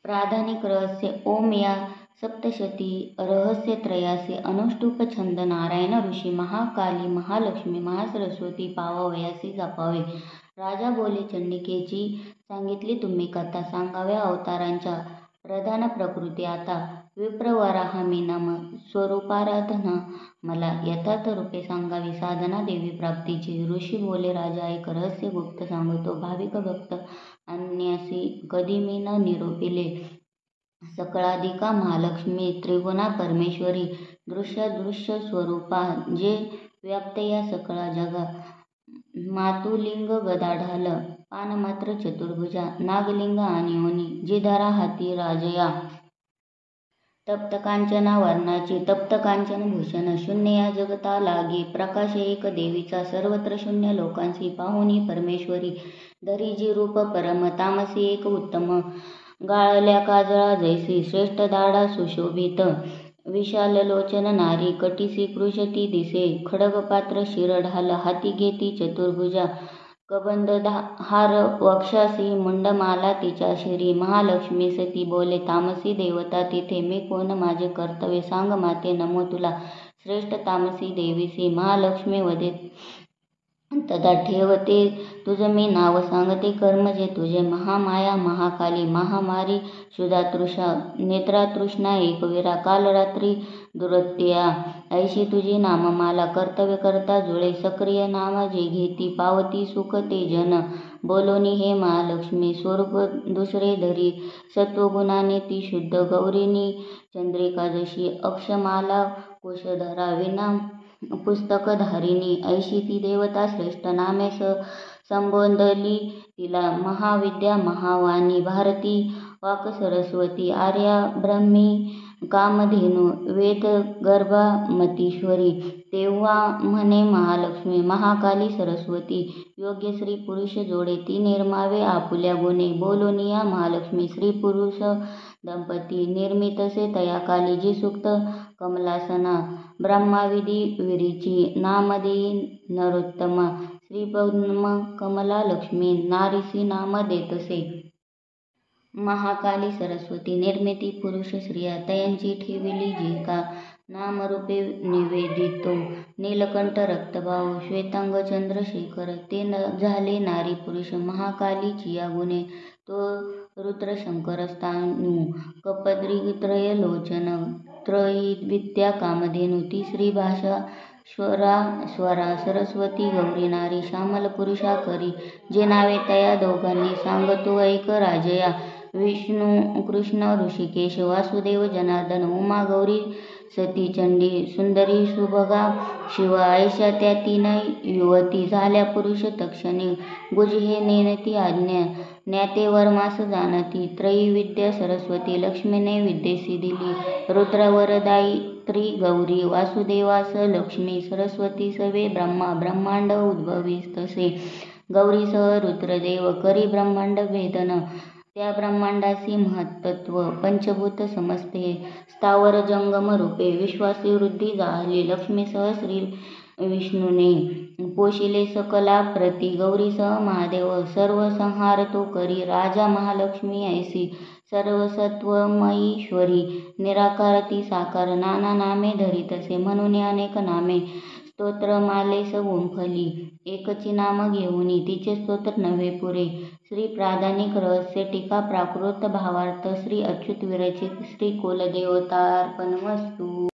प्राधानिक रहस्य ओम या सप्तशती रहस्यत्रयाचे अनुष्टुप छंद नारायण ऋषी महाकाली महालक्ष्मी महासरस्वती पावावयासी जपावे. राजा बोले चंडिकेची सांगितली तुम्ही कथा सांगाव्या अवतारांच्या प्रधान प्रकृती आता विप्रवराह मी नम स्वरूपाराधना मला यथार्थ रूपे सांगावी साधना देवी प्राप्तीची. ऋषी बोले राजा एक रहस्य गुप्त सांगतो भाविक भक्त अन्यासी कधी मी न निरोपिले. सकळाधिका महालक्ष्मी त्रिगुणा परमेश्वरी दृश्यादृश्य स्वरूपा जे व्याप्त या सकळा जगा. मातुलिंग गदा ढाल पान मात्र चतुर्भुजा नागलिंग आणि योनी जी धरा हाती राजया. तप्त कांचना वर्णाची तप्त कांचन भूषण शून्य या जगता लागे प्रकाश एक देवीचा सर्वत्र शून्य लोकांसी पाहुणी परमेश्वरी धरी जी रूप परम तामसी एक उत्तम गाळल्या काजळा जैसी श्रेष्ठ दाढा सुशोभित विशाल लोचन नारी कटीसी कृशती दिसे खड्गपात्र शिर ढाल हाती घेती चतुर्भुजा कबंद हार वक्षासी मुंडमाला तिच्या शिरी. महालक्ष्मी सती बोले तामसी देवता तिथे मी कोण माझे कर्तव्य सांग माते नमो तुला श्रेष्ठ तामसी देवीसी. महालक्ष्मी वदे तदा ठेवते तुझ मी नाव सांगते कर्म जे तुझे महामाया महाकाली महामारी क्षुधातृषा नेत्रातृष्णा एकवीरा कालरात्री दुरत्या ऐशी तुझी नाममाला कर्तव्य करता जुळे सक्रिय नाम जे घेती पावती सुख ते जन. बोलोनी हे महालक्ष्मी स्वरूप दुसरे धरी सत्वगुणाने ती शुद्ध गौरीनी चंद्रिका जशी अक्षमाला कुशधरा विना पुस्तकधारिणी ऐशी ती देवता श्रेष्ठ नामे संबोधली तिला महाविद्या महावाणी भारती वाक सरस्वती आर्या ब्रह्मी कामधेनु वेद गर्भा मतीश्वरी. तेव्हा म्हणे महालक्ष्मी महाकाली सरस्वती योग्य स्त्री पुरुष जोडे ती निर्मावे आपुल्या गुणे. बोलोनिया महालक्ष्मी स्त्री पुरुष दंपती निर्मितसे तया काली जी सुक्त कमलासना ब्रह्माविधी विरीची नाम देई नरोत्तमा श्रीपद्म कमला लक्ष्मी नारीसी नाम देतसे. महाकाली सरस्वती निर्मिती पुरुष स्त्रिया तयांची ठेविली जी का नामरूपे निवेदितो नीलकंठ रक्तभाऊ श्वेतांग चंद्रशेखर ते झाले नारी पुरुष महाकाली चिया गुणे. तो रुद्रशंकरस्तानु कपद्री त्रयी विद्या कामधेनु तिसरी भाषा स्वरा सरस्वती गौरी नारी श्यामल पुरुषा करी जे नावे तया दोघांनी सांगतो ऐक राजया. विष्णू कृष्ण ऋषिकेश वासुदेव जनार्दन उमा गौरी सती चंडी सुंदरी सुभगा शिव ऐशा त्या तीन युवती झाल्या पुरुष तक्षणी गुज हे नेनती आज्ञा ज्ञाते वर्मास जाणती त्रयी विद्या सरस्वती लक्ष्मीने विद्येसी दिली रुद्रवरदायित्री गौरी वासुदेवास लक्ष्मी सरस्वती सवे ब्रह्मा ब्रह्मांड उद्भवीस तसे गौरीसह रुद्रदेव करी ब्रह्मांड भेदन त्या ब्रह्मांडासी महत्त्व पंचभूत समजते स्थावर जंगम रूपे विश्वासी वृद्धी झाली लक्ष्मीसह श्री विष्णूने पोशिले सकला प्रती गौरीसह महादेव सर्व संहार तो करी. राजा महालक्ष्मी ऐसी सर्वसत्वमयीश्वरी निराकारती साकार नाना नामे धरितसे म्हणून अनेक नामे स्तोत्रमालेस गुंफली एकची नाम घेऊनी तिचे स्तोत्र नव्हे पुरे. श्री प्राधानिक रहस्य टीका प्राकृत भावार्थ श्री अच्युत विरचित श्री कुलदेवतार्पणमस्तु.